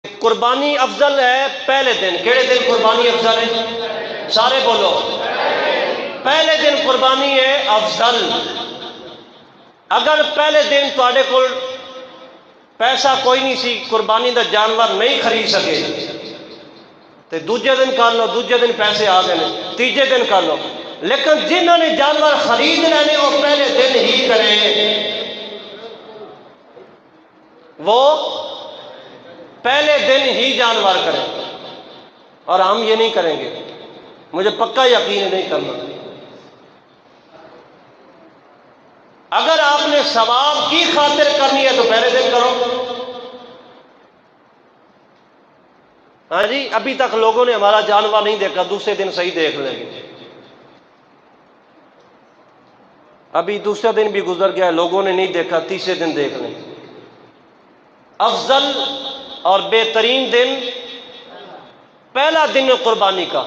قربانی افضل ہے پہلے دن. کیڑے دن قربانی افضل ہے؟ سارے بولو. پہلے دن قربانی ہے افضل. اگر پہلے دن تواڈے کول پیسہ کوئی نہیں سی، قربانی دا جانور نہیں خرید سکے تے دوجے دن کر لو، دوجے دن پیسے آ گئے، تیجے دن کر لو. لیکن جنہوں نے جانور خرید لینے وہ پہلے دن ہی کریں، وہ پہلے دن ہی جانور کریں. اور ہم یہ نہیں کریں گے، مجھے پکا یقین نہیں کرنا. اگر آپ نے ثواب کی خاطر کرنی ہے تو پہلے دن کرو. ہاں جی، ابھی تک لوگوں نے ہمارا جانور نہیں دیکھا، دوسرے دن صحیح دیکھ لیں گے. ابھی دوسرا دن بھی گزر گیا، لوگوں نے نہیں دیکھا، تیسرے دن دیکھ لیں. افضل اور بہترین دن پہلا دن قربانی کا،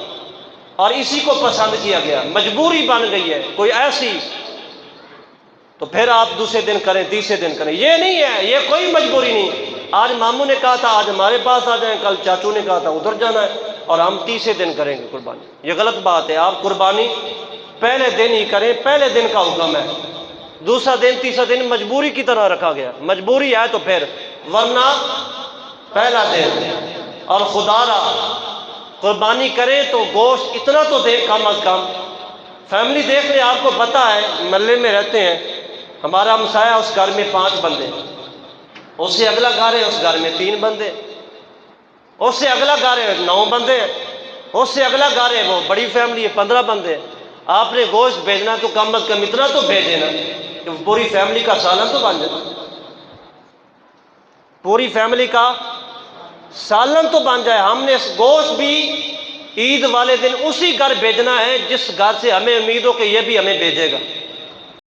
اور اسی کو پسند کیا گیا. مجبوری بن گئی ہے کوئی ایسی تو پھر آپ دوسرے دن کریں، تیسرے دن کریں. یہ نہیں ہے، یہ کوئی مجبوری نہیں. آج ماموں نے کہا تھا آج ہمارے پاس آ جائیں، کل چاچو نے کہا تھا ادھر جانا ہے، اور ہم تیسرے دن کریں گے قربانی. یہ غلط بات ہے. آپ قربانی پہلے دن ہی کریں، پہلے دن کا حکم ہے. دوسرا دن تیسرا دن مجبوری کی طرح رکھا گیا. مجبوری ہے تو پھر، ورنہ پہلا دن. اور خدا را قربانی کریں تو گوشت اتنا تو دے کم از کم. فیملی دیکھ لیں، آپ کو پتہ ہے محلے میں رہتے ہیں، ہمارا ہمسایہ اس گھر میں 5 بندے، اس سے اگلا گھر ہے اس گھر میں 3 بندے، اس سے اگلا گھر ہے 9 بندے، اس سے اگلا گھر ہے وہ بڑی فیملی ہے 15 بندے. آپ نے گوشت بھیجنا تو کم از کم اتنا تو بھیجے نا کہ پوری فیملی کا سالن تو بن جائے. پوری فیملی کا سالن تو بن جائے. ہم نے گوشت بھی عید والے دن اسی گھر بھیجنا ہے جس گھر سے ہمیں امید ہو کہ یہ بھی ہمیں بھیجے گا.